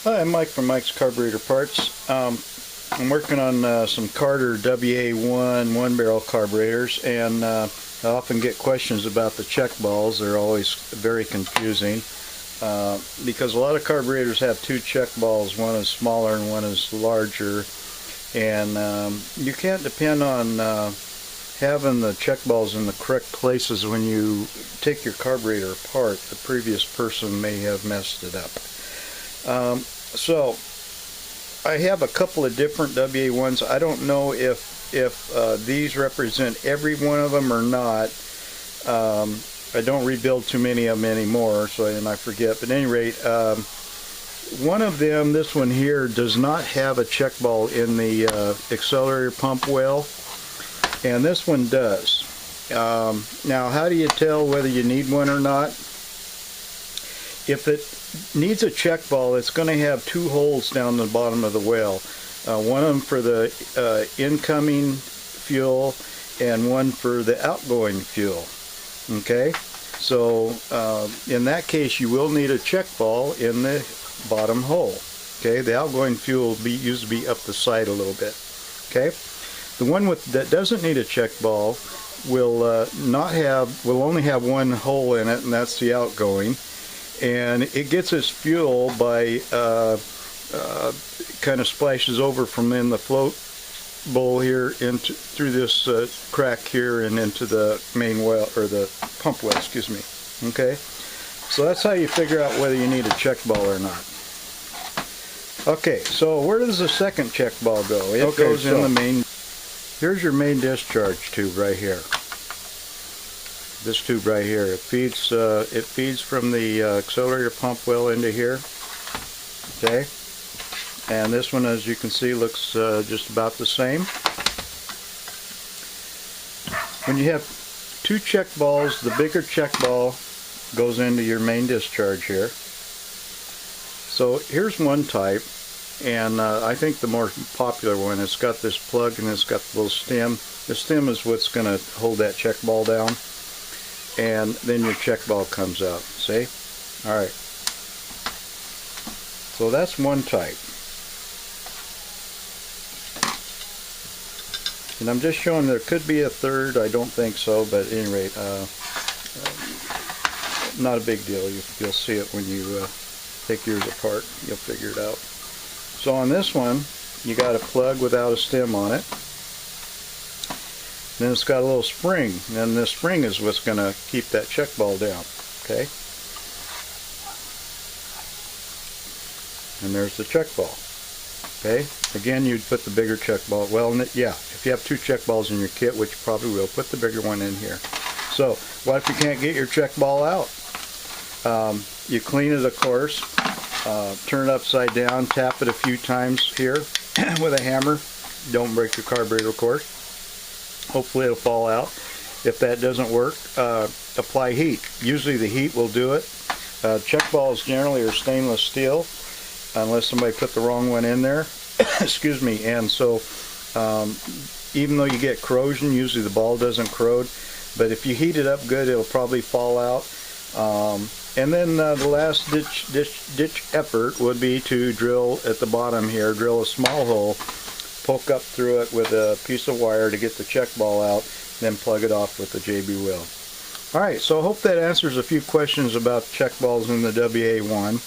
Hi, I'm Mike from Mike's Carburetor Parts. I'm working on some Carter WA-1 one-barrel carburetors, and I often get questions about the check balls. They're always very confusing because a lot of carburetors have two check balls. One is smaller and one is larger, and you can't depend on having the check balls in the correct places when you take your carburetor apart. The previous person may have messed it up. So I have a couple of different WA-1s. I don't know if these represent every one of them or not. I don't rebuild too many of them anymore, and I forget. But at any rate, one of them, this one here, does not have a check ball in the accelerator pump well, and this one does. Now, how do you tell whether you need one or not? If it needs a check ball, it's going to have two holes down the bottom of the well. One of them for the incoming fuel and one for the outgoing fuel. Okay, so in that case you will need a check ball in the bottom hole. Okay, the outgoing fuel will used to be up the side a little bit. Okay, the one that doesn't need a check ball will only have one hole in it, and that's the outgoing. And it gets its fuel by kind of splashes over from in the float bowl here through this crack here and into the main well, or the pump well, excuse me. Okay, so that's how you figure out whether you need a check ball or not. Okay, so where does the second check ball go? It goes in the main. Here's your main discharge tube right here. This tube right here, it feeds from the accelerator pump well into here. Okay, and this one, as you can see, looks just about the same. When you have two check balls, the bigger check ball goes into your main discharge here. So here's one type, and I think the more popular one, it's got this plug and it's got the little stem. The stem is what's going to hold that check ball down, and then your check ball comes out. See? Alright. So that's one type. And I'm just showing there could be a third. I don't think so, but at any rate, not a big deal. You'll see it when you take yours apart. You'll figure it out. So on this one, you got a plug without a stem on it. Then it's got a little spring, and this spring is what's going to keep that check ball down. Okay, and there's the check ball. Okay, again, you'd put the bigger check ball. Well, yeah, if you have two check balls in your kit, which you probably will, put the bigger one in here. So what if you can't get your check ball out? You clean it, of course, turn it upside down, tap it a few times here with a hammer. Don't break your carburetor, of course. Hopefully it'll fall out. If that doesn't work, apply heat. Usually the heat will do it. Check balls generally are stainless steel, unless somebody put the wrong one in there. Excuse me. And so even though you get corrosion, usually the ball doesn't corrode, but if you heat it up good, it'll probably fall out. And then the last ditch effort would be to drill at the bottom here, drill a small hole, poke up through it with a piece of wire to get the check ball out, then plug it off with the JB wheel. Alright, so I hope that answers a few questions about check balls in the WA-1.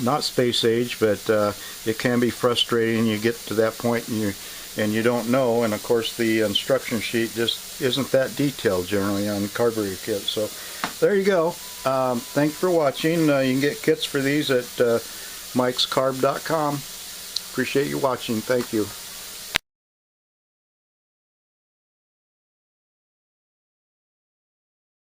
Not space age, but it can be frustrating. You get to that point and you don't know, and of course the instruction sheet just isn't that detailed generally on carburetor kits. So there you go. Thanks for watching. You can get kits for these at mikescarb.com. Appreciate you watching. Thank you.